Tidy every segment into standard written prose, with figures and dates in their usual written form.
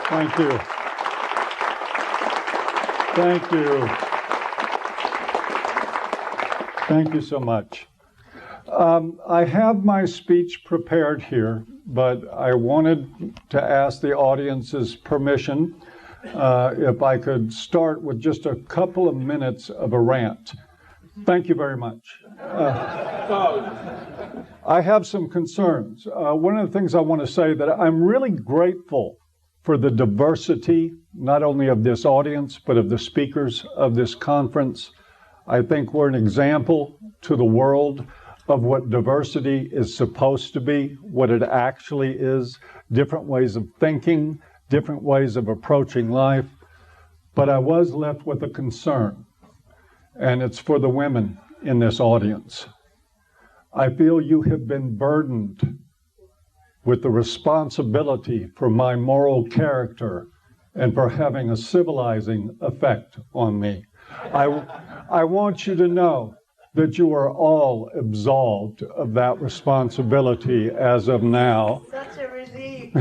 Thank you. Thank you. Thank you so much. I have my speech prepared here, but I wanted to ask the audience's permission if I could start with just a couple of minutes of a rant. Thank you very much. I have some concerns. One of the things I want to say that I'm really grateful for the diversity, not only of this audience, but of the speakers of this conference. I think we're an example to the world of what diversity is supposed to be, what it actually is, different ways of thinking, different ways of approaching life. But I was left with a concern, and it's for the women in this audience. I feel you have been burdened with the responsibility for my moral character and for having a civilizing effect on me. I want you to know that you are all absolved of that responsibility as of now. Such a relief.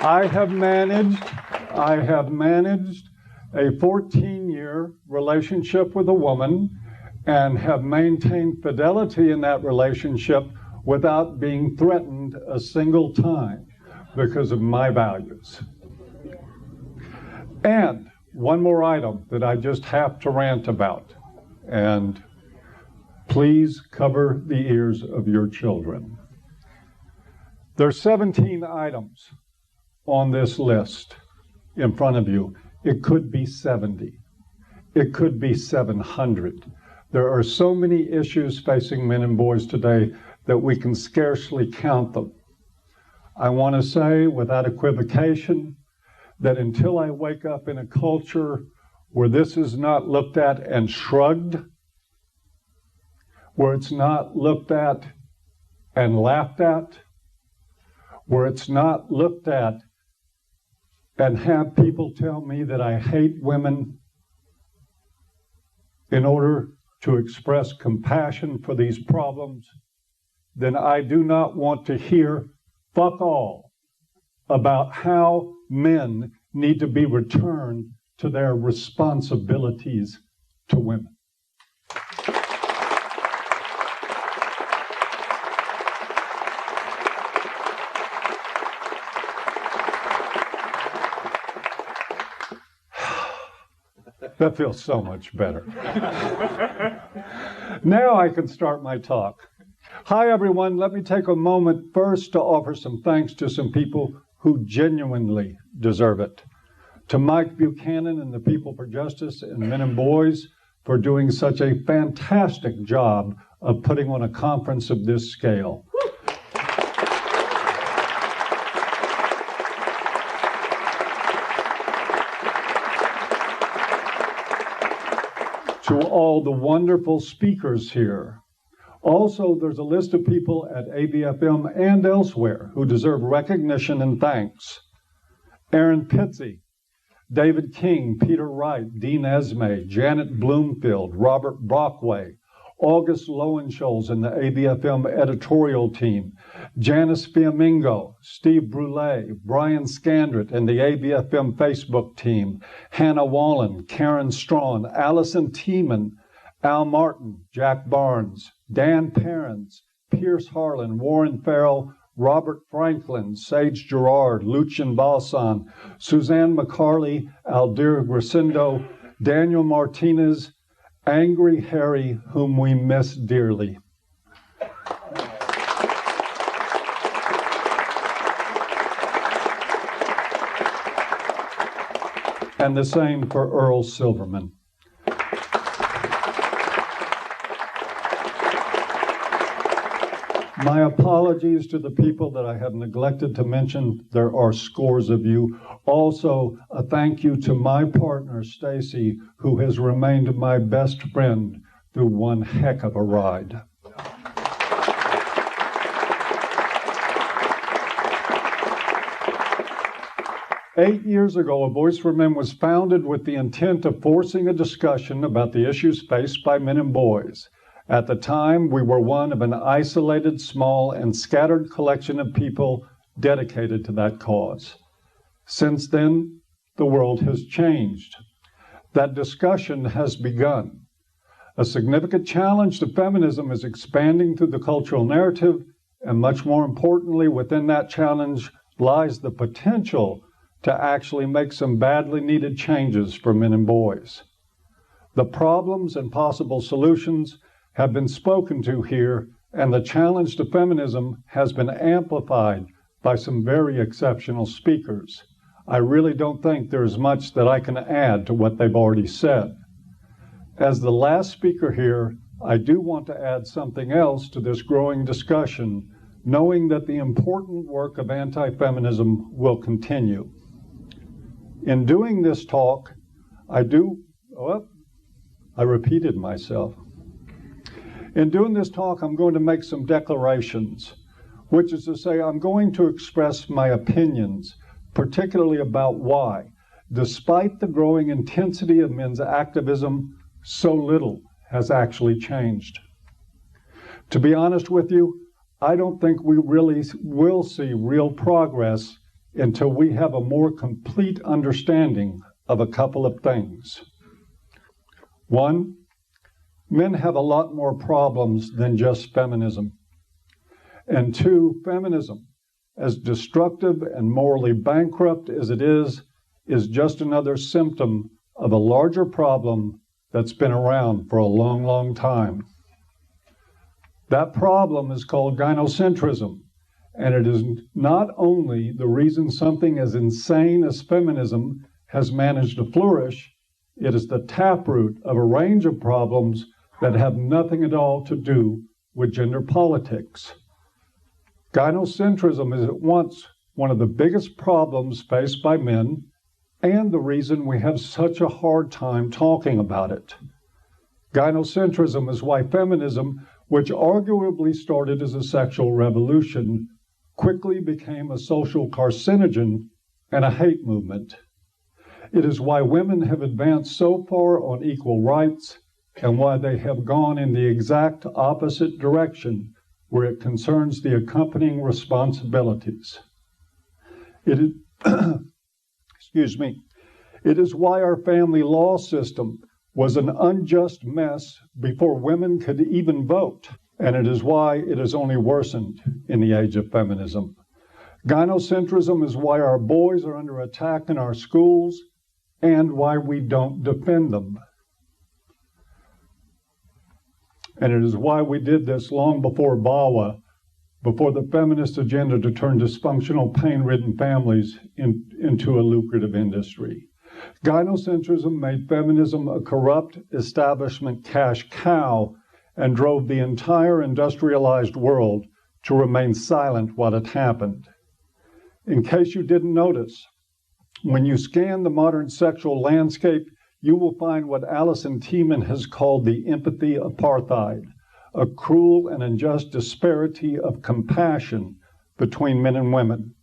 I have managed a 14-year relationship with a woman and have maintained fidelity in that relationship without being threatened a single time because of my values. And one more item that I just have to rant about, and please cover the ears of your children. There are 17 items on this list in front of you. It could be 70. It could be 700. There are so many issues facing men and boys today that we can scarcely count them. I want to say without equivocation that until I wake up in a culture where this is not looked at and shrugged, where it's not looked at and laughed at, where it's not looked at and have people tell me that I hate women in order to express compassion for these problems, then I do not want to hear fuck all about how men need to be returned to their responsibilities to women. That feels so much better. Now I can start my talk. Hi, everyone. Let me take a moment first to offer some thanks to some people who genuinely deserve it. To Mike Buchanan and the People for Justice and Men and Boys for doing such a fantastic job of putting on a conference of this scale. To all the wonderful speakers here. Also, there's a list of people at ABFM and elsewhere who deserve recognition and thanks. Aaron Pitsey, David King, Peter Wright, Dean Esme, Janet Bloomfield, Robert Brockway, August Lowenschulz and the ABFM editorial team, Janice Fiamingo, Steve Brule, Brian Scandrett and the ABFM Facebook team, Hannah Wallen, Karen Strawn, Allison Tiemann, Al Martin, Jack Barnes, Dan Perrins, Pierce Harlan, Warren Farrell, Robert Franklin, Sage Gerard, Lucian Balsan, Suzanne McCarley, Aldir Grasindo, Daniel Martinez, Angry Harry, whom we miss dearly. And the same for Earl Silverman. My apologies to the people that I have neglected to mention. There are scores of you. Also, a thank you to my partner, Stacy, who has remained my best friend through one heck of a ride. Eight years ago, A Voice for Men was founded with the intent of forcing a discussion about the issues faced by men and boys. At the time, we were one of an isolated, small, and scattered collection of people dedicated to that cause. Since then, the world has changed. That discussion has begun. A significant challenge to feminism is expanding through the cultural narrative, and much more importantly, within that challenge lies the potential to actually make some badly needed changes for men and boys. The problems and possible solutions have been spoken to here, and the challenge to feminism has been amplified by some very exceptional speakers. I really don't think there's much that I can add to what they've already said. As the last speaker here, I do want to add something else to this growing discussion, knowing that the important work of anti-feminism will continue. In doing this talk, I repeated myself. In doing this talk, I'm going to make some declarations, which is to say I'm going to express my opinions, particularly about why, despite the growing intensity of men's activism, so little has actually changed. To be honest with you, I don't think we really will see real progress until we have a more complete understanding of a couple of things. One, men have a lot more problems than just feminism. And two, feminism, as destructive and morally bankrupt as it is just another symptom of a larger problem that's been around for a long, long time. That problem is called gynocentrism, and it is not only the reason something as insane as feminism has managed to flourish, it is the taproot of a range of problems that have nothing at all to do with gender politics. Gynocentrism is at once one of the biggest problems faced by men and the reason we have such a hard time talking about it. Gynocentrism is why feminism, which arguably started as a sexual revolution, quickly became a social carcinogen and a hate movement. It is why women have advanced so far on equal rights and why they have gone in the exact opposite direction where it concerns the accompanying responsibilities. It is, It is why our family law system was an unjust mess before women could even vote, and it is why it has only worsened in the age of feminism. Gynocentrism is why our boys are under attack in our schools and why we don't defend them. And it is why we did this long before VAWA, before the feminist agenda to turn dysfunctional, pain-ridden families into a lucrative industry. Gynocentrism made feminism a corrupt establishment cash cow and drove the entire industrialized world to remain silent while it happened. In case you didn't notice, when you scan the modern sexual landscape, you will find what Alison Tiemann has called the empathy apartheid, a cruel and unjust disparity of compassion between men and women.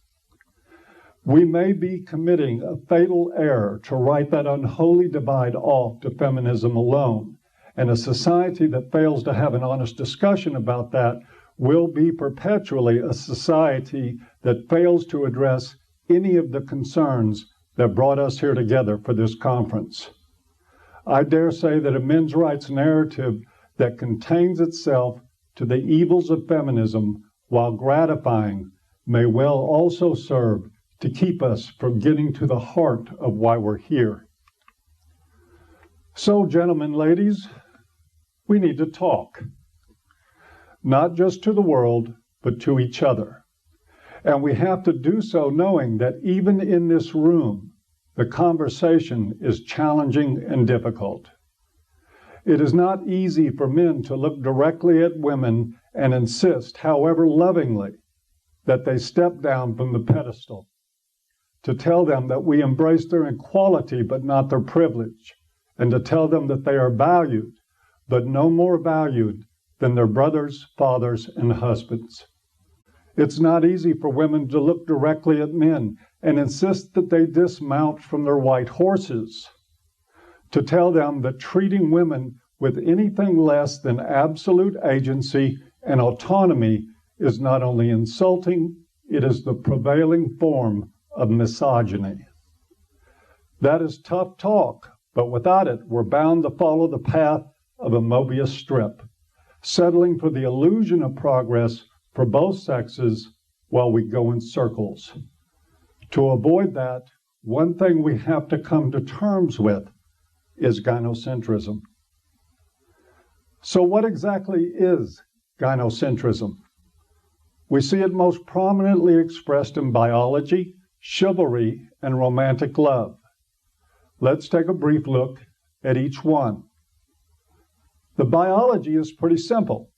We may be committing a fatal error to write that unholy divide off to feminism alone, and a society that fails to have an honest discussion about that will be perpetually a society that fails to address any of the concerns that brought us here together for this conference. I dare say that a men's rights narrative that contains itself to the evils of feminism while gratifying may well also serve to keep us from getting to the heart of why we're here. So, gentlemen, ladies, we need to talk. Not just to the world, but to each other. And we have to do so knowing that even in this room, the conversation is challenging and difficult. It is not easy for men to look directly at women and insist, however lovingly, that they step down from the pedestal, to tell them that we embrace their equality but not their privilege, and to tell them that they are valued, but no more valued than their brothers, fathers, and husbands. It's not easy for women to look directly at men and insist that they dismount from their white horses, to tell them that treating women with anything less than absolute agency and autonomy is not only insulting, it is the prevailing form of misogyny. That is tough talk, but without it, we're bound to follow the path of a Mobius strip, settling for the illusion of progress for both sexes while we go in circles. To avoid that, one thing we have to come to terms with is gynocentrism. So what exactly is gynocentrism? We see it most prominently expressed in biology, chivalry, and romantic love. Let's take a brief look at each one. The biology is pretty simple.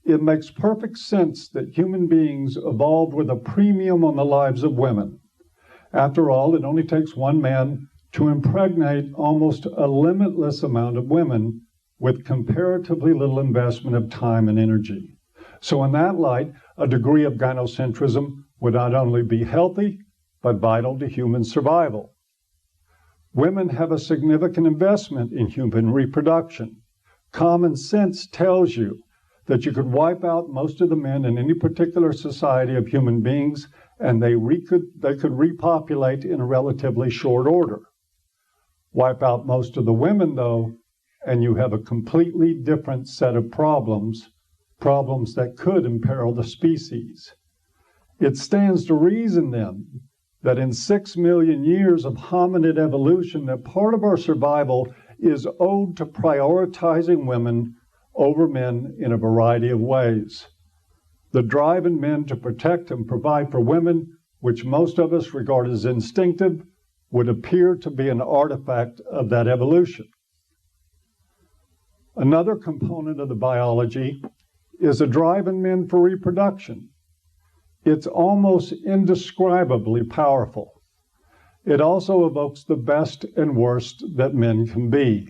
It makes perfect sense that human beings evolved with a premium on the lives of women. After all, it only takes one man to impregnate almost a limitless amount of women with comparatively little investment of time and energy. So in that light, a degree of gynocentrism would not only be healthy, but vital to human survival. Women have a significant investment in human reproduction. Common sense tells you that you could wipe out most of the men in any particular society of human beings, and they could repopulate in a relatively short order. Wipe out most of the women, though, and you have a completely different set of problems that could imperil the species. It stands to reason, then, that in 6 million years of hominid evolution, that part of our survival is owed to prioritizing women over men in a variety of ways. The drive in men to protect and provide for women, which most of us regard as instinctive, would appear to be an artifact of that evolution. Another component of the biology is a drive in men for reproduction. It's almost indescribably powerful. It also evokes the best and worst that men can be.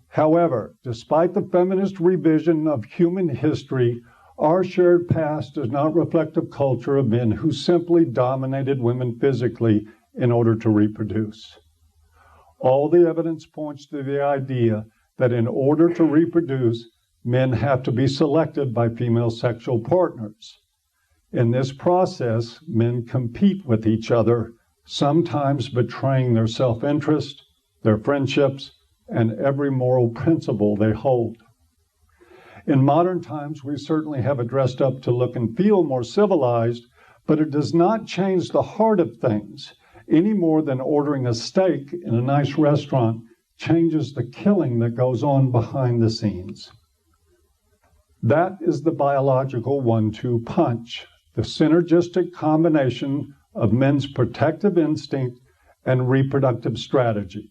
However, despite the feminist revision of human history, our shared past does not reflect a culture of men who simply dominated women physically in order to reproduce. All the evidence points to the idea that in order to reproduce, men have to be selected by female sexual partners. In this process, men compete with each other, sometimes betraying their self-interest, their friendships, and every moral principle they hold. In modern times, we certainly have it dressed up to look and feel more civilized, but it does not change the heart of things any more than ordering a steak in a nice restaurant changes the killing that goes on behind the scenes. That is the biological 1-2 punch, the synergistic combination of men's protective instinct and reproductive strategy.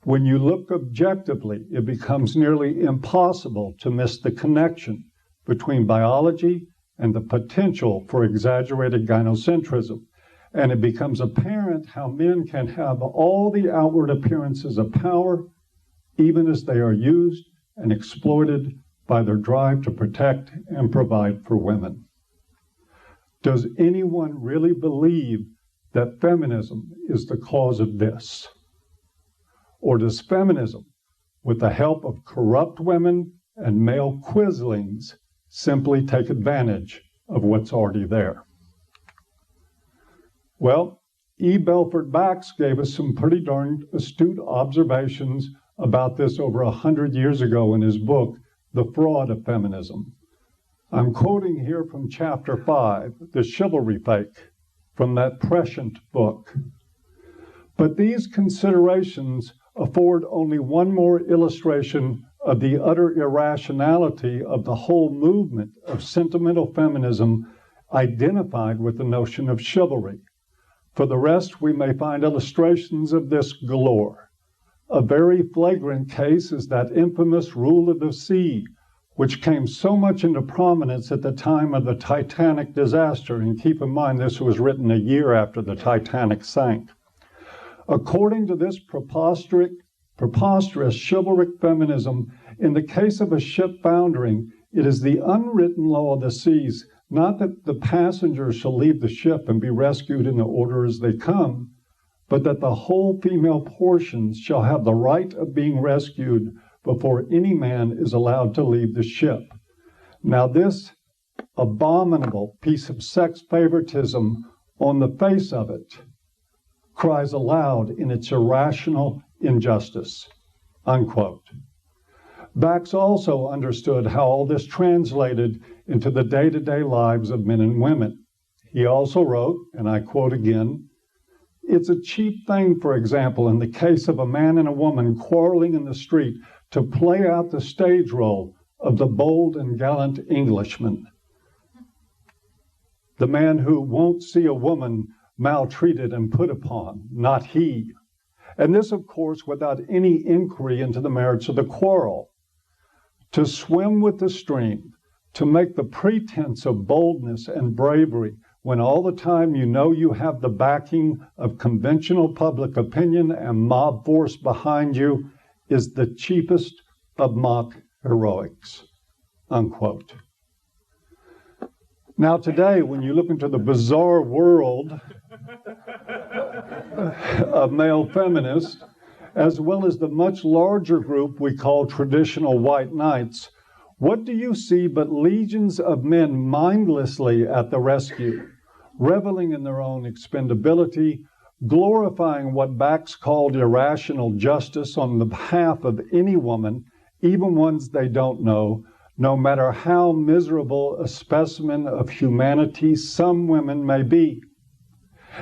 When you look objectively, it becomes nearly impossible to miss the connection between biology and the potential for exaggerated gynocentrism. And it becomes apparent how men can have all the outward appearances of power, even as they are used and exploited by their drive to protect and provide for women. Does anyone really believe that feminism is the cause of this? Or does feminism, with the help of corrupt women and male quislings, simply take advantage of what's already there? Well, E. Belford Bax gave us some pretty darn astute observations about this over 100 years ago in his book, The Fraud of Feminism. I'm quoting here from chapter 5, The Chivalry Fake, from that prescient book. But these considerations afford only one more illustration of the utter irrationality of the whole movement of sentimental feminism identified with the notion of chivalry. For the rest, we may find illustrations of this galore. A very flagrant case is that infamous rule of the sea, which came so much into prominence at the time of the Titanic disaster. And keep in mind, this was written a year after the Titanic sank. According to this preposterous chivalric feminism, in the case of a ship foundering, it is the unwritten law of the seas, not that the passengers shall leave the ship and be rescued in the order as they come, but that the whole female portions shall have the right of being rescued before any man is allowed to leave the ship. Now this abominable piece of sex favoritism on the face of it cries aloud in its irrational injustice, unquote. Bax also understood how all this translated into the day-to-day lives of men and women. He also wrote, and I quote again, "It's a cheap thing, for example, in the case of a man and a woman quarreling in the street, to play out the stage role of the bold and gallant Englishman, the man who won't see a woman maltreated and put upon, not he." And this, of course, without any inquiry into the merits of the quarrel. To swim with the stream, to make the pretense of boldness and bravery, when all the time you know you have the backing of conventional public opinion and mob force behind you, is the cheapest of mock heroics, unquote. Now today, when you look into the bizarre world of male feminists, as well as the much larger group we call traditional white knights, what do you see but legions of men mindlessly at the rescue, reveling in their own expendability, glorifying what Bax called irrational justice on the behalf of any woman, even ones they don't know, no matter how miserable a specimen of humanity some women may be.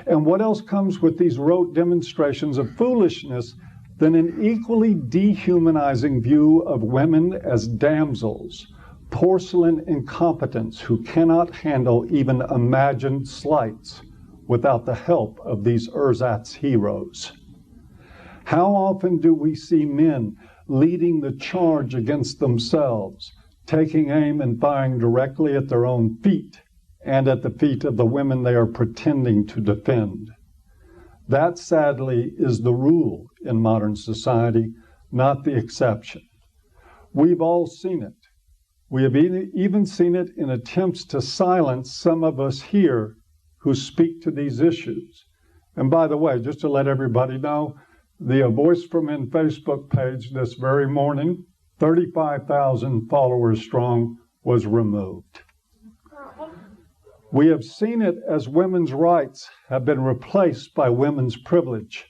And what else comes with these rote demonstrations of foolishness than an equally dehumanizing view of women as damsels, porcelain incompetents who cannot handle even imagined slights without the help of these ersatz heroes? How often do we see men leading the charge against themselves, taking aim and firing directly at their own feet and at the feet of the women they are pretending to defend? That, sadly, is the rule in modern society, not the exception. We've all seen it. We have even seen it in attempts to silence some of us here who speak to these issues. And by the way, just to let everybody know, the Voice for Men Facebook page this very morning, 35,000 followers strong, was removed. We have seen it as women's rights have been replaced by women's privilege,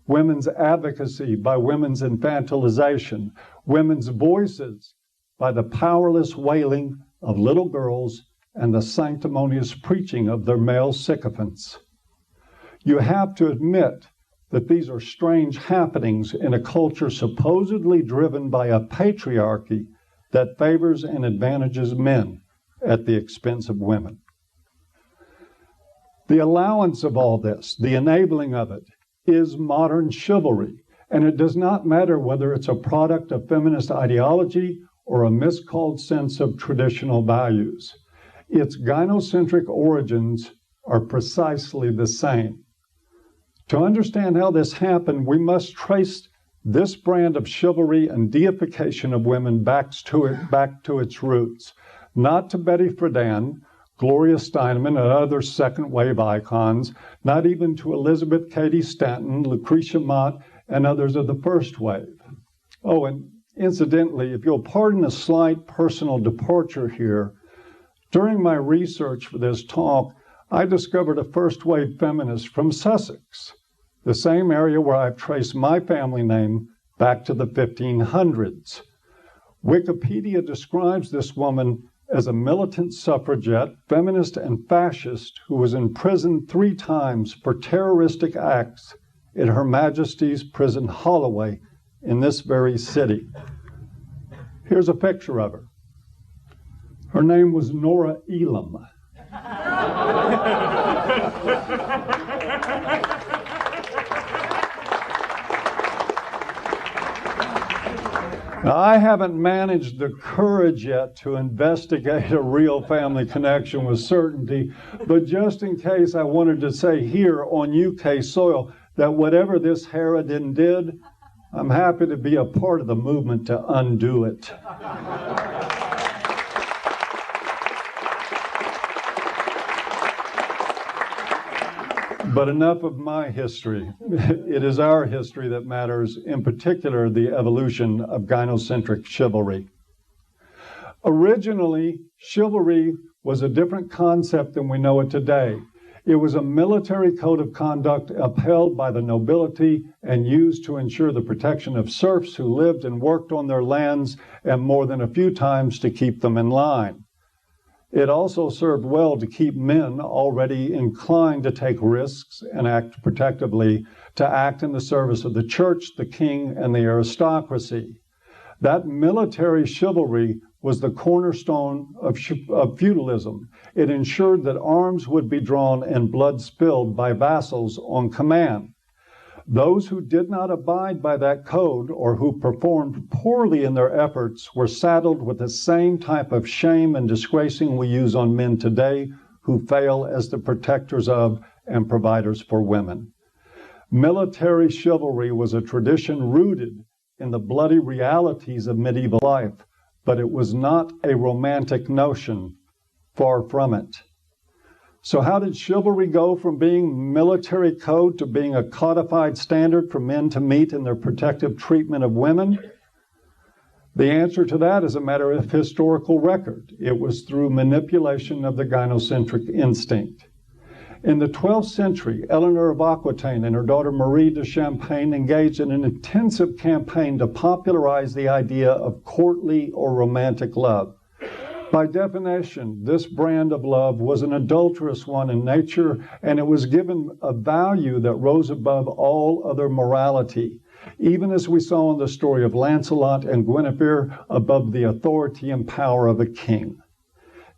women's advocacy by women's infantilization, women's voices by the powerless wailing of little girls and the sanctimonious preaching of their male sycophants. You have to admit that these are strange happenings in a culture supposedly driven by a patriarchy that favors and advantages men at the expense of women. The allowance of all this, the enabling of it, is modern chivalry, and it does not matter whether it's a product of feminist ideology or a miscalled sense of traditional values. Its gynocentric origins are precisely the same. To understand how this happened, we must trace this brand of chivalry and deification of women back to its roots, not to Betty Friedan, Gloria Steinemann, and other second-wave icons, not even to Elizabeth Cady Stanton, Lucretia Mott, and others of the first wave. Oh, and incidentally, if you'll pardon a slight personal departure here, during my research for this talk, I discovered a first-wave feminist from Sussex, the same area where I've traced my family name back to the 1500s. Wikipedia describes this woman as a militant suffragette, feminist, and fascist who was imprisoned 3 times for terroristic acts in Her Majesty's Prison Holloway in this very city. Here's a picture of her. Her name was Nora Elam. Now, I haven't managed the courage yet to investigate a real family connection with certainty, but just in case, I wanted to say here on UK soil that whatever this harridan did, I'm happy to be a part of the movement to undo it. But enough of my history. It is our history that matters, in particular, the evolution of gynocentric chivalry. Originally, chivalry was a different concept than we know it today. It was a military code of conduct upheld by the nobility and used to ensure the protection of serfs who lived and worked on their lands, and more than a few times to keep them in line. It also served well to keep men already inclined to take risks and act protectively, to act in the service of the church, the king, and the aristocracy. That military chivalry was the cornerstone of feudalism. It ensured that arms would be drawn and blood spilled by vassals on command. Those who did not abide by that code or who performed poorly in their efforts were saddled with the same type of shame and disgracing we use on men today who fail as the protectors of and providers for women. Military chivalry was a tradition rooted in the bloody realities of medieval life, but it was not a romantic notion, far from it. So how did chivalry go from being military code to being a codified standard for men to meet in their protective treatment of women? The answer to that is a matter of historical record. It was through manipulation of the gynocentric instinct. In the 12th century, Eleanor of Aquitaine and her daughter Marie de Champagne engaged in an intensive campaign to popularize the idea of courtly or romantic love. By definition, this brand of love was an adulterous one in nature, and it was given a value that rose above all other morality, even as we saw in the story of Lancelot and Guinevere, above the authority and power of a king.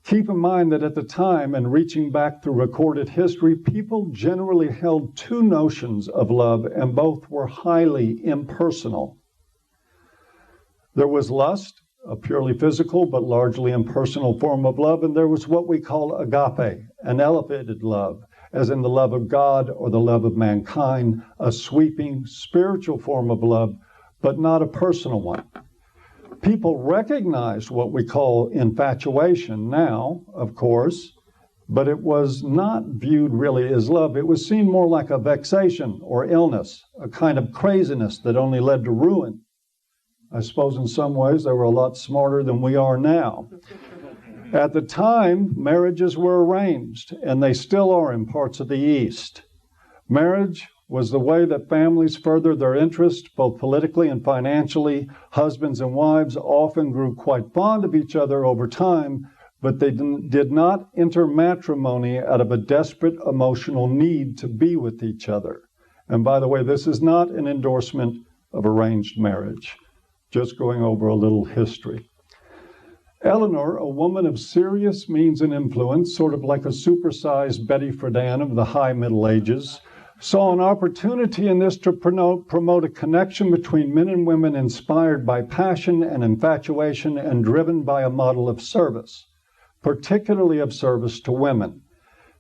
Keep in mind that at the time, and reaching back through recorded history, people generally held two notions of love, and both were highly impersonal. There was lust, a purely physical but largely impersonal form of love, and there was what we call agape, an elevated love, as in the love of God or the love of mankind, a sweeping spiritual form of love, but not a personal one. People recognized what we call infatuation now, of course, but it was not viewed really as love. It was seen more like a vexation or illness, a kind of craziness that only led to ruin. I suppose in some ways they were a lot smarter than we are now. At the time, marriages were arranged, and they still are in parts of the East. Marriage was the way that families furthered their interests, both politically and financially. Husbands and wives often grew quite fond of each other over time, but they did not enter matrimony out of a desperate emotional need to be with each other. And by the way, this is not an endorsement of arranged marriage. Just going over a little history. Eleanor, a woman of serious means and influence, sort of like a supersized Betty Friedan of the high Middle Ages, saw an opportunity in this to promote a connection between men and women inspired by passion and infatuation and driven by a model of service, particularly of service to women.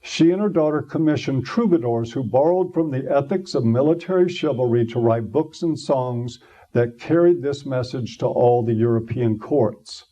She and her daughter commissioned troubadours who borrowed from the ethics of military chivalry to write books and songs that carried this message to all the European courts.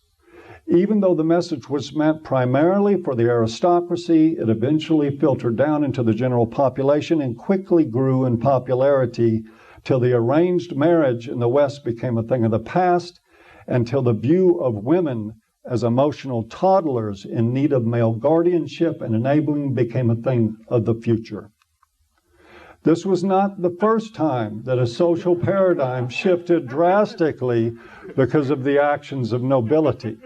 Even though the message was meant primarily for the aristocracy, it eventually filtered down into the general population and quickly grew in popularity till the arranged marriage in the West became a thing of the past, until the view of women as emotional toddlers in need of male guardianship and enabling became a thing of the future. This was not the first time that a social paradigm shifted drastically because of the actions of nobility.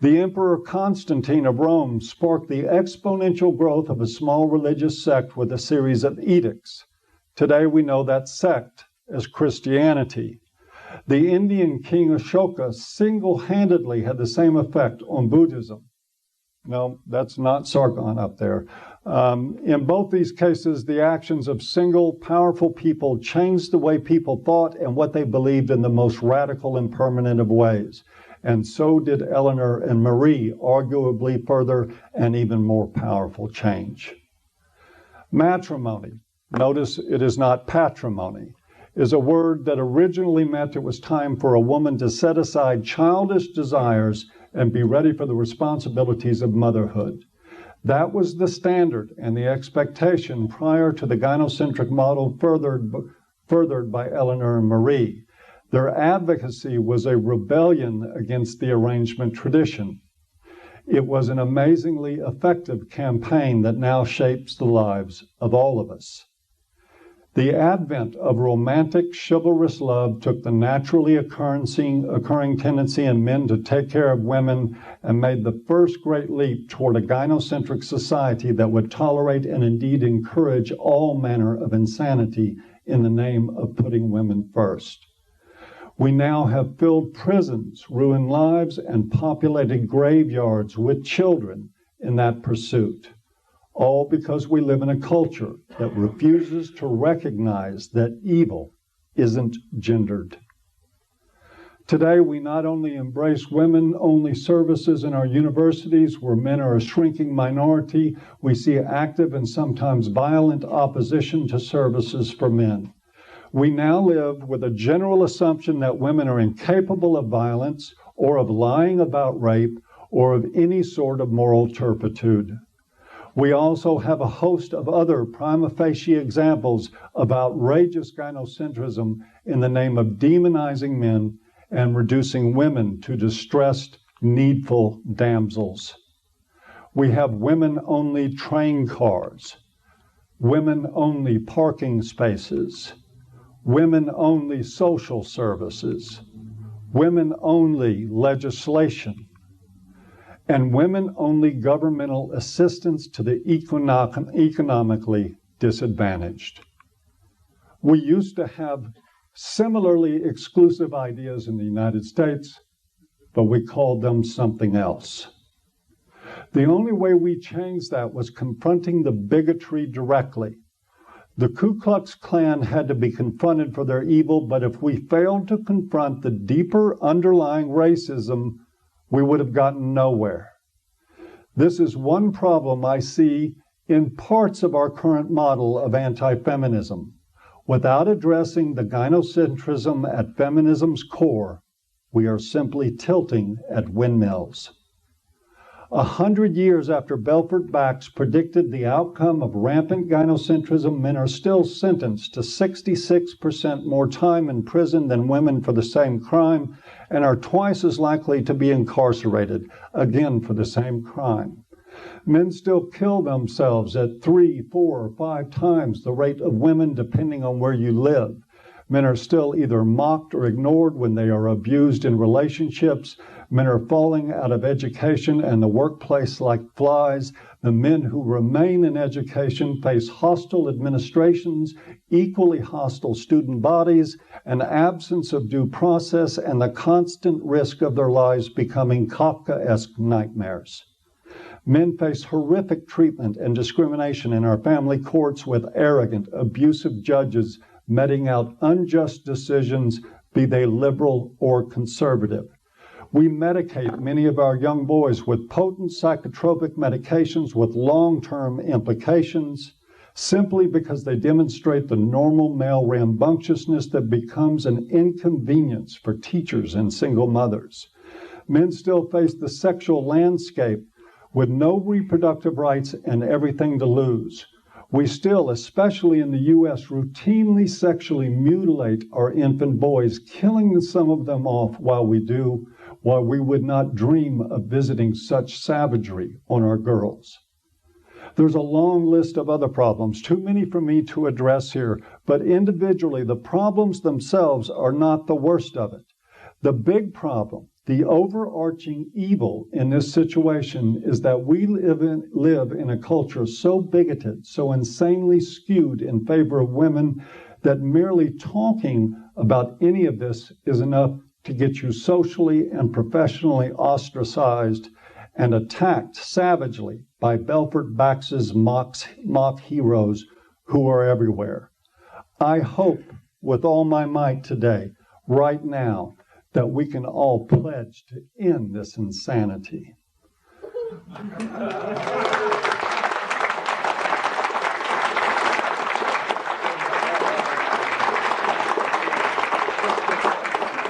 The Emperor Constantine of Rome sparked the exponential growth of a small religious sect with a series of edicts. Today we know that sect as Christianity. The Indian king Ashoka single-handedly had the same effect on Buddhism. No, that's not Sargon up there. In both these cases, the actions of single, powerful people changed the way people thought and what they believed in the most radical and permanent of ways. And so did Eleanor and Marie, arguably further and even more powerful change. Matrimony, notice it is not patrimony, is a word that originally meant it was time for a woman to set aside childish desires and be ready for the responsibilities of motherhood. That was the standard and the expectation prior to the gynocentric model furthered by Eleanor and Marie. Their advocacy was a rebellion against the arrangement tradition. It was an amazingly effective campaign that now shapes the lives of all of us. The advent of romantic, chivalrous love took the naturally occurring tendency in men to take care of women and made the first great leap toward a gynocentric society that would tolerate and indeed encourage all manner of insanity in the name of putting women first. We now have filled prisons, ruined lives, and populated graveyards with children in that pursuit. All because we live in a culture that refuses to recognize that evil isn't gendered. Today, we not only embrace women-only services in our universities where men are a shrinking minority, we see active and sometimes violent opposition to services for men. We now live with a general assumption that women are incapable of violence or of lying about rape or of any sort of moral turpitude. We also have a host of other prima facie examples of outrageous gynocentrism in the name of demonizing men and reducing women to distressed, needful damsels. We have women-only train cars, women-only parking spaces, women-only social services, women-only legislation, and women-only governmental assistance to the economically disadvantaged. We used to have similarly exclusive ideas in the United States, but we called them something else. The only way we changed that was confronting the bigotry directly. The Ku Klux Klan had to be confronted for their evil, but if we failed to confront the deeper underlying racism, we would have gotten nowhere. This is one problem I see in parts of our current model of anti-feminism. Without addressing the gynocentrism at feminism's core, we are simply tilting at windmills. 100 years after Belfort Bax predicted the outcome of rampant gynocentrism, men are still sentenced to 66% more time in prison than women for the same crime and are twice as likely to be incarcerated, again for the same crime. Men still kill themselves at 3, 4, or 5 times the rate of women, depending on where you live. Men are still either mocked or ignored when they are abused in relationships. Men are falling out of education and the workplace like flies. The men who remain in education face hostile administrations, equally hostile student bodies, an absence of due process, and the constant risk of their lives becoming Kafkaesque nightmares. Men face horrific treatment and discrimination in our family courts with arrogant, abusive judges meting out unjust decisions, be they liberal or conservative. We medicate many of our young boys with potent psychotropic medications with long-term implications simply because they demonstrate the normal male rambunctiousness that becomes an inconvenience for teachers and single mothers. Men still face the sexual landscape with no reproductive rights and everything to lose. We still, especially in the U.S., routinely sexually mutilate our infant boys, killing some of them off while we would not dream of visiting such savagery on our girls. There's a long list of other problems, too many for me to address here, but individually, the problems themselves are not the worst of it. The big problem, the overarching evil in this situation is that we live in a culture so bigoted, so insanely skewed in favor of women that merely talking about any of this is enough to get you socially and professionally ostracized and attacked savagely by Belfort Bax's mock heroes who are everywhere. I hope with all my might today, right now, that we can all pledge to end this insanity.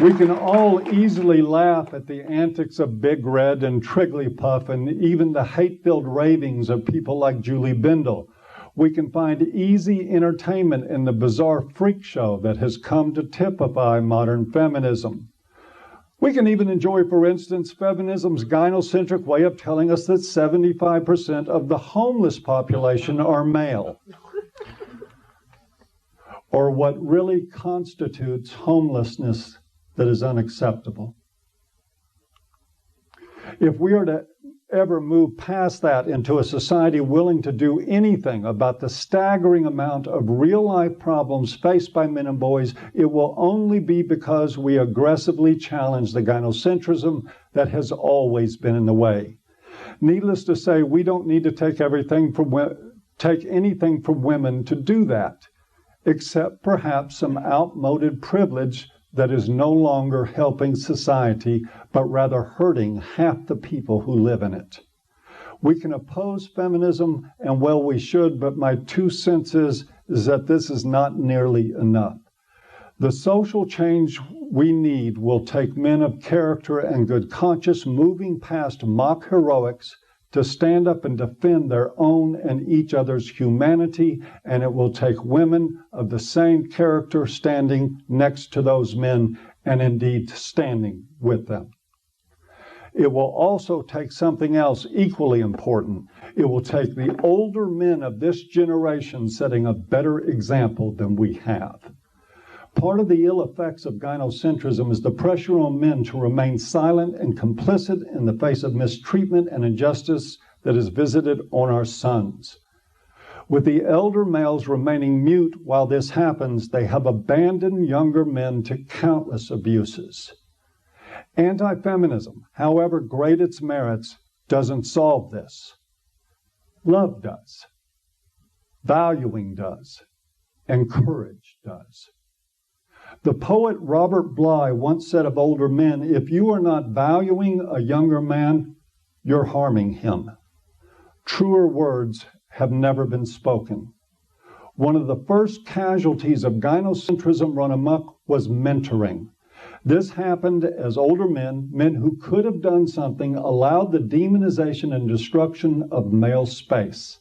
We can all easily laugh at the antics of Big Red and Trigglypuff and even the hate-filled ravings of people like Julie Bindel. We can find easy entertainment in the bizarre freak show that has come to typify modern feminism. We can even enjoy, for instance, feminism's gynocentric way of telling us that 75% of the homeless population are male, or what really constitutes homelessness that is unacceptable. If we are to ever move past that into a society willing to do anything about the staggering amount of real-life problems faced by men and boys, it will only be because we aggressively challenge the gynocentrism that has always been in the way. Needless to say, we don't need to take anything from women to do that, except perhaps some outmoded privilege that is no longer helping society, but rather hurting half the people who live in it. We can oppose feminism, and well, we should, but my 2 cents is that this is not nearly enough. The social change we need will take men of character and good conscience moving past mock heroics to stand up and defend their own and each other's humanity, and it will take women of the same character standing next to those men and indeed standing with them. It will also take something else equally important. It will take the older men of this generation setting a better example than we have. Part of the ill effects of gynocentrism is the pressure on men to remain silent and complicit in the face of mistreatment and injustice that is visited on our sons. With the elder males remaining mute while this happens, they have abandoned younger men to countless abuses. Anti-feminism, however great its merits, doesn't solve this. Love does. Valuing does. And courage does. The poet Robert Bly once said of older men, if you are not valuing a younger man, you're harming him. Truer words have never been spoken. One of the first casualties of gynocentrism run amok was mentoring. This happened as older men who could have done something, allowed the demonization and destruction of male space.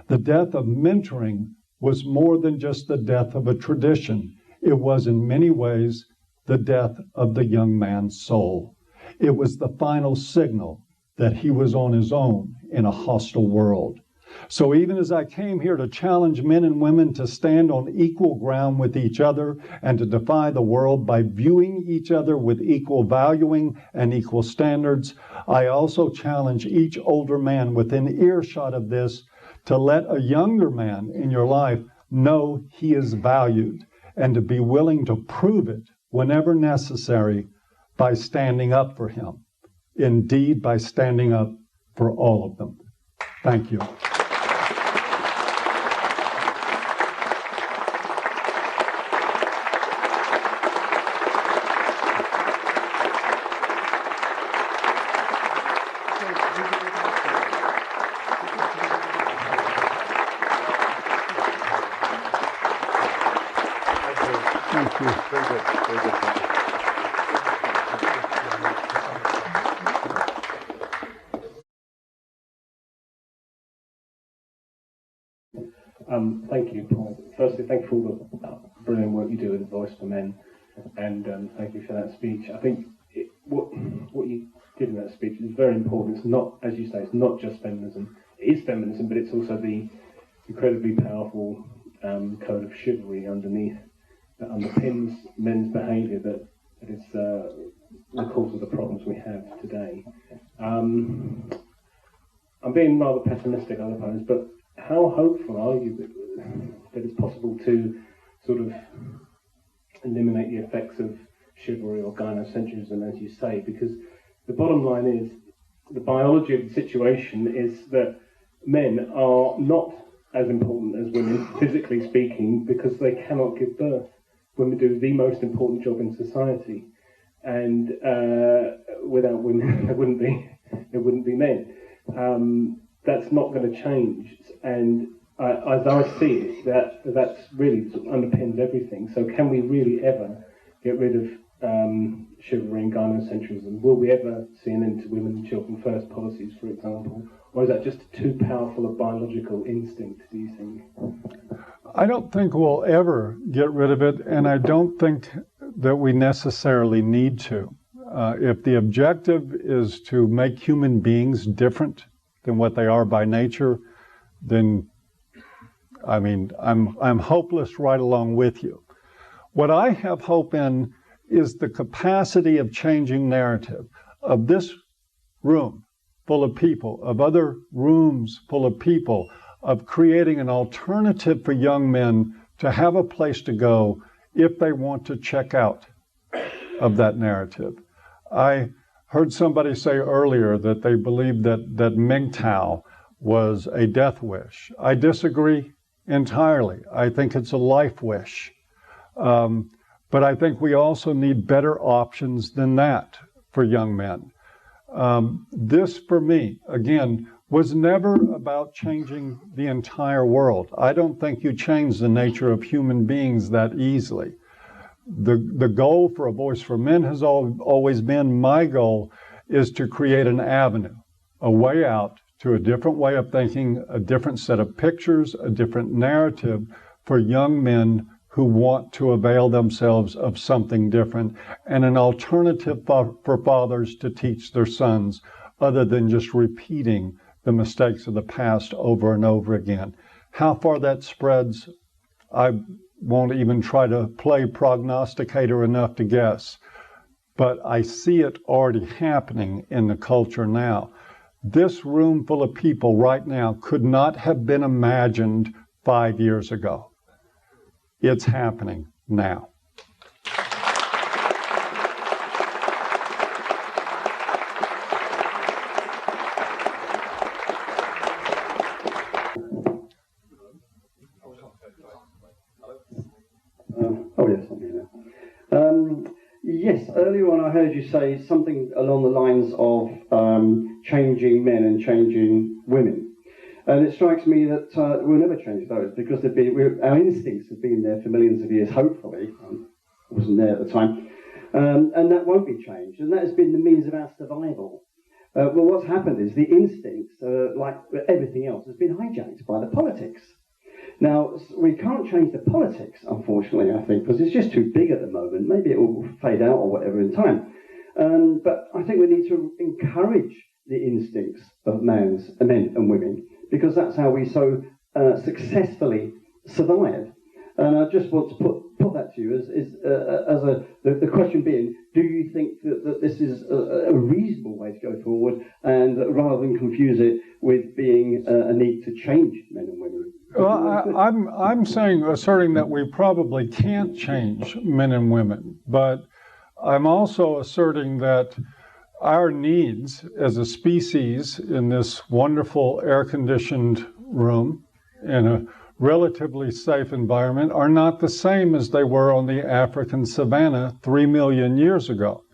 The death of mentoring was more than just the death of a tradition. It was in many ways the death of the young man's soul. It was the final signal that he was on his own in a hostile world. So even as I came here to challenge men and women to stand on equal ground with each other and to defy the world by viewing each other with equal valuing and equal standards, I also challenge each older man within earshot of this to let a younger man in your life know he is valued, and to be willing to prove it whenever necessary by standing up for him. Indeed, by standing up for all of them. Thank you. Thank you. Very good. Very good. Thank you. Thank you, Paul. Firstly, thank you for all the brilliant work you do with the Voice for Men, and thank you for that speech. I think what you did in that speech is very important. It's not, as you say, it's not just feminism. It is feminism, but it's also the incredibly powerful code of chivalry underneath that underpins men's behaviour that is the cause of the problems we have today. I'm being rather pessimistic, I suppose, but how hopeful are you that it's possible to sort of eliminate the effects of chivalry or gynocentrism, as you say? Because the bottom line is, the biology of the situation is that men are not as important as women, physically speaking, because they cannot give birth. Women do the most important job in society, and without women, there wouldn't be men. That's not going to change, and as I see it, that's really sort of underpins everything. So, can we really ever get rid of chivalry and Gynocentrism? Will we ever see an end to women and children first policies, for example? Or is that just too powerful a biological instinct, do you think? I don't think we'll ever get rid of it, and I don't think that we necessarily need to. If the objective is to make human beings different than what they are by nature, then, I mean, I'm hopeless right along with you. What I have hope in is the capacity of changing narrative of this room full of people, of other rooms full of people, of creating an alternative for young men to have a place to go if they want to check out of that narrative. I heard somebody say earlier that they believed that MGTOW was a death wish. I disagree entirely. I think it's a life wish. But I think we also need better options than that for young men. This, for me, again, was never about changing the entire world. I don't think you change the nature of human beings that easily. The goal for A Voice for Men has always been, my goal is to create an avenue, a way out to a different way of thinking, a different set of pictures, a different narrative for young men who want to avail themselves of something different, and an alternative for fathers to teach their sons other than just repeating the mistakes of the past over and over again. How far that spreads, I won't even try to play prognosticator enough to guess, but I see it already happening in the culture now. This room full of people right now could not have been imagined 5 years ago. It's happening now. Yes, earlier on I heard you say something along the lines of changing men and changing women. And it strikes me that we'll never change those because our instincts have been there for millions of years, hopefully. I wasn't there at the time. And that won't be changed. And that has been the means of our survival. Well, what's happened is the instincts, like everything else, has been hijacked by the politics. Now, we can't change the politics, unfortunately, I think, because it's just too big at the moment. Maybe it will fade out or whatever in time. But I think we need to encourage the instincts of men and women, because that's how we so successfully survive. And I just want to put that to you as the question being, do you think that this is a reasonable way to go forward, and rather than confuse it with being a need to change men and women? Well, I'm asserting that we probably can't change men and women, but I'm also asserting that our needs as a species in this wonderful air-conditioned room in a relatively safe environment are not the same as they were on the African savanna 3 million years ago.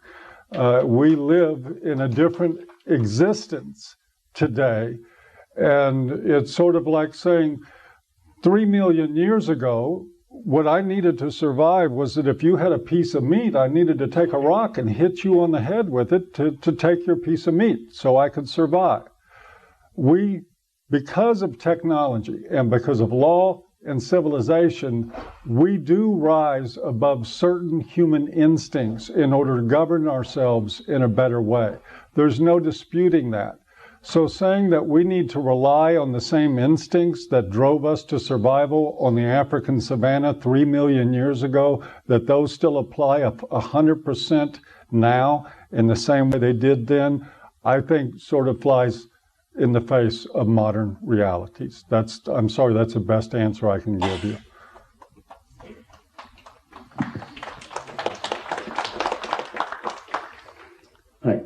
We live in a different existence today, and it's sort of like saying 3 million years ago, what I needed to survive was that if you had a piece of meat, I needed to take a rock and hit you on the head with it to take your piece of meat so I could survive. We, because of technology and because of law and civilization, we do rise above certain human instincts in order to govern ourselves in a better way. There's no disputing that. So saying that we need to rely on the same instincts that drove us to survival on the African savanna 3 million years ago, that those still apply 100% now in the same way they did then, I think sort of flies in the face of modern realities. I'm sorry, that's the best answer I can give you. Hi.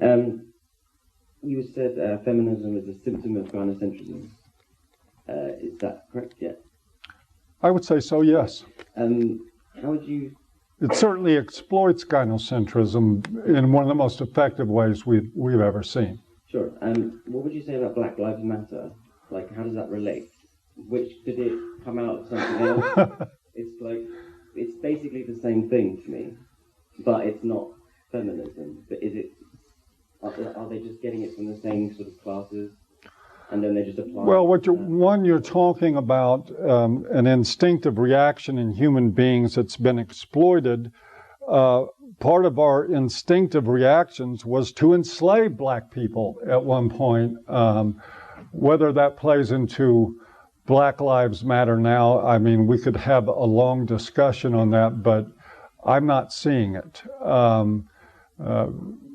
You said feminism is a symptom of gynocentrism. Is that correct? Yeah. I would say so, yes. How would you... It certainly exploits gynocentrism in one of the most effective ways we've ever seen. Sure. What would you say about Black Lives Matter? Like, how does that relate? Did it come out of something else? It's basically the same thing to me. but it's not feminism. But is it? Are they just getting it from the same sort of classes, and then they just apply? Well, you're talking about an instinctive reaction in human beings that's been exploited. Part of our instinctive reactions was to enslave black people at one point. Whether that plays into Black Lives Matter now, I mean, we could have a long discussion on that, but I'm not seeing it.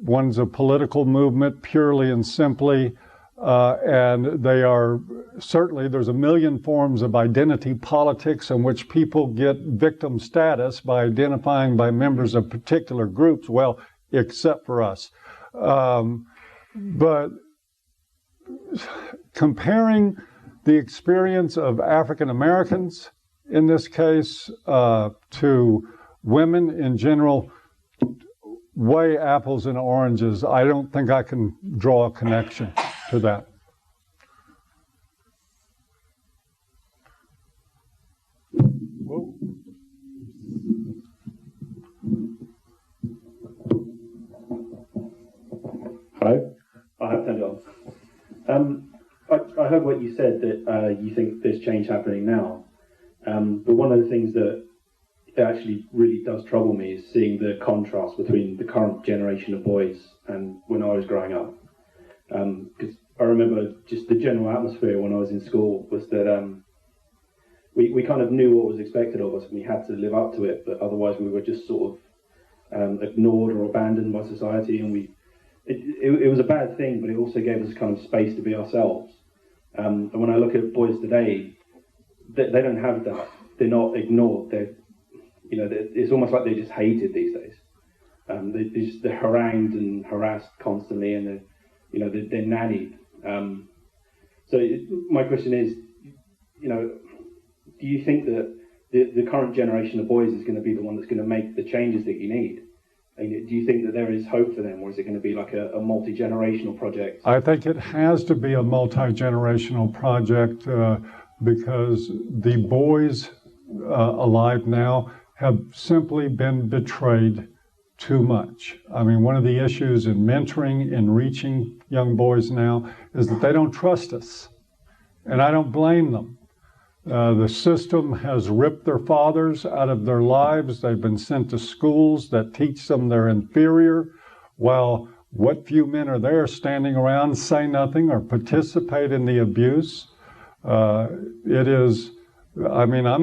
One's a political movement purely and simply, and they are certainly, there's a million forms of identity politics in which people get victim status by identifying by members of particular groups, well, except for us. But comparing the experience of African Americans in this case to women in general, weigh apples and oranges. I don't think I can draw a connection to that. Whoa. Hello? I have turned it on. I heard what you said, that you think there's change happening now. But one of the things that actually really does trouble me is seeing the contrast between the current generation of boys and when I was growing up. Because I remember just the general atmosphere when I was in school was that we kind of knew what was expected of us and we had to live up to it, but otherwise we were just sort of ignored or abandoned by society, and it was a bad thing, but it also gave us kind of space to be ourselves. And when I look at boys today, they don't have that. They're not ignored. It's almost like they're just hated these days. They're harangued and harassed constantly, and they're nannied. So my question is, do you think that the current generation of boys is going to be the one that's going to make the changes that you need? And do you think that there is hope for them, or is it going to be like a multi-generational project? I think it has to be a multi-generational project because the boys alive now have simply been betrayed too much. I mean, one of the issues in mentoring and reaching young boys now is that they don't trust us, and I don't blame them. The system has ripped their fathers out of their lives. They've been sent to schools that teach them they're inferior, while what few men are there standing around, say nothing, or participate in the abuse. I'm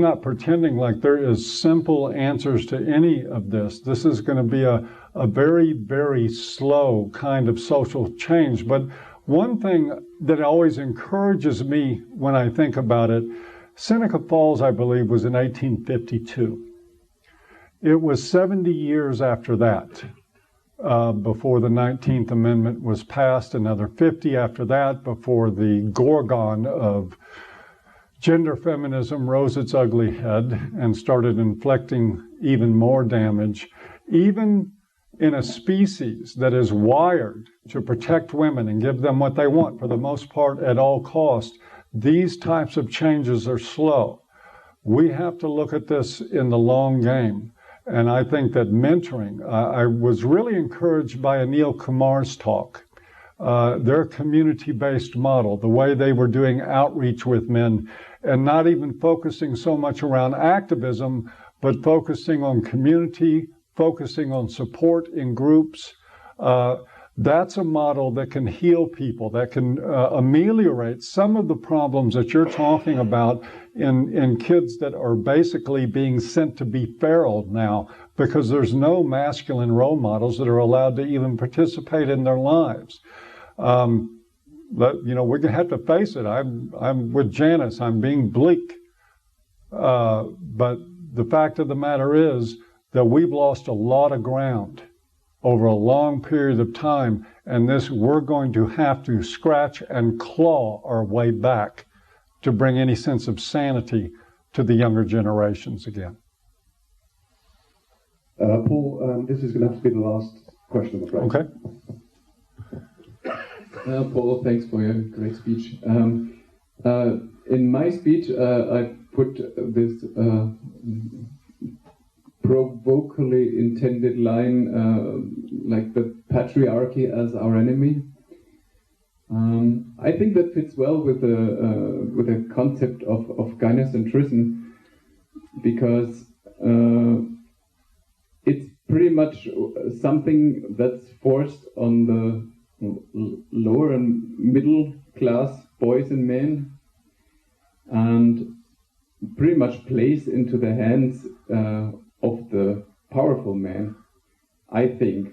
not pretending like there is simple answers to any of this. This is going to be a very, very slow kind of social change. But one thing that always encourages me when I think about it, Seneca Falls, I believe, was in 1852. It was 70 years after that before the 19th Amendment was passed, another 50 after that before the Gorgon of gender feminism rose its ugly head and started inflicting even more damage. Even in a species that is wired to protect women and give them what they want, for the most part, at all costs, these types of changes are slow. We have to look at this in the long game. And I think that mentoring, I was really encouraged by Anil Kumar's talk. Their community-based model, the way they were doing outreach with men, and not even focusing so much around activism, but focusing on community, focusing on support in groups. That's a model that can heal people, that can ameliorate some of the problems that you're talking about in kids that are basically being sent to be feral now because there's no masculine role models that are allowed to even participate in their lives. But, we're going to have to face it. I'm with Janice. I'm being bleak. But the fact of the matter is that we've lost a lot of ground over a long period of time, and we're going to have to scratch and claw our way back to bring any sense of sanity to the younger generations again. Paul, this is going to have to be the last question, I'm afraid. Okay. Paul, thanks for your great speech. In my speech, I put this provocally intended line, like the patriarchy as our enemy. I think that fits well with the concept of gynocentrism, because it's pretty much something that's forced on the lower and middle class boys and men, and pretty much plays into the hands of the powerful man, I think.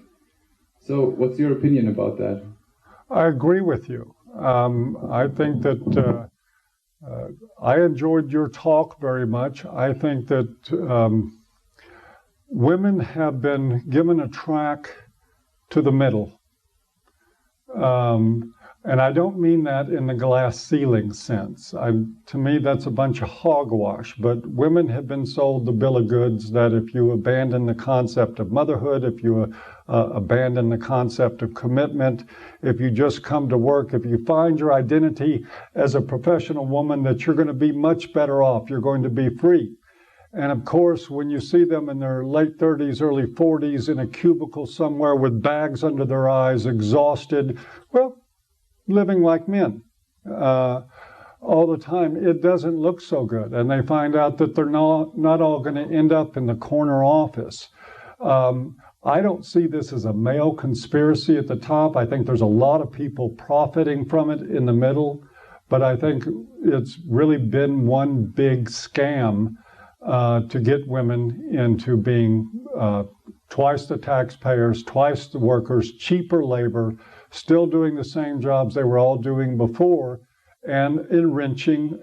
So what's your opinion about that? I agree with you. I think that I enjoyed your talk very much. I think that women have been given a track to the middle. And I don't mean that in the glass ceiling sense. To me, that's a bunch of hogwash. But women have been sold the bill of goods that if you abandon the concept of motherhood, if you abandon the concept of commitment, if you just come to work, if you find your identity as a professional woman, that you're going to be much better off. You're going to be free. And of course, when you see them in their late 30s, early 40s in a cubicle somewhere with bags under their eyes, exhausted, well, living like men all the time, it doesn't look so good. And they find out that they're not all going to end up in the corner office. I don't see this as a male conspiracy at the top. I think there's a lot of people profiting from it in the middle. But I think it's really been one big scam to get women into being twice the taxpayers, twice the workers, cheaper labor, still doing the same jobs they were all doing before, and enriching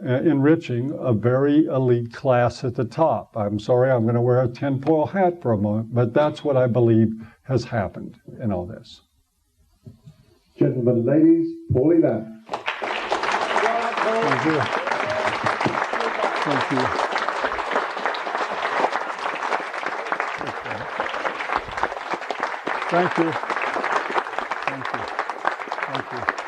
a very elite class at the top. I'm sorry, I'm going to wear a tinfoil hat for a moment, but that's what I believe has happened in all this. Gentlemen, ladies, Paul Elam. Thank you. Thank you. Thank you. Thank you. Thank you.